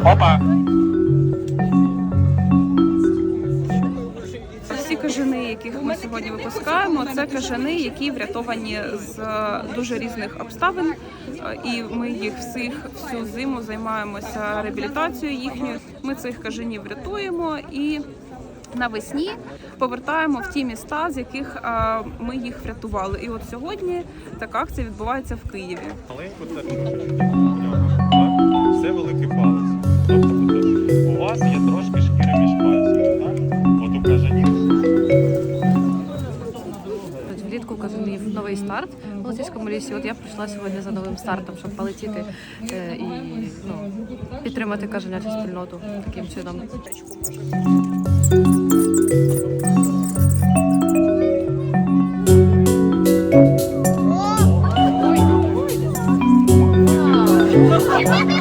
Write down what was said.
Опа! Всі кажани, яких ми сьогодні випускаємо, це кажани, які врятовані з дуже різних обставин. І ми їх всю зиму займаємося реабілітацією їхньою. Ми цих кажанів врятуємо і навесні повертаємо в ті міста, з яких ми їх врятували. І от сьогодні така акція відбувається в Києві. Маленьку це великий палець. Тобто у вас є трошки шкіри між пальцями, так? От у кажанів. Влітку у кажанів новий старт в Лисицькому лісі. От я прийшла сьогодні за новим стартом, щоб полетіти і підтримати кажанячу спільноту таким чином. Ой!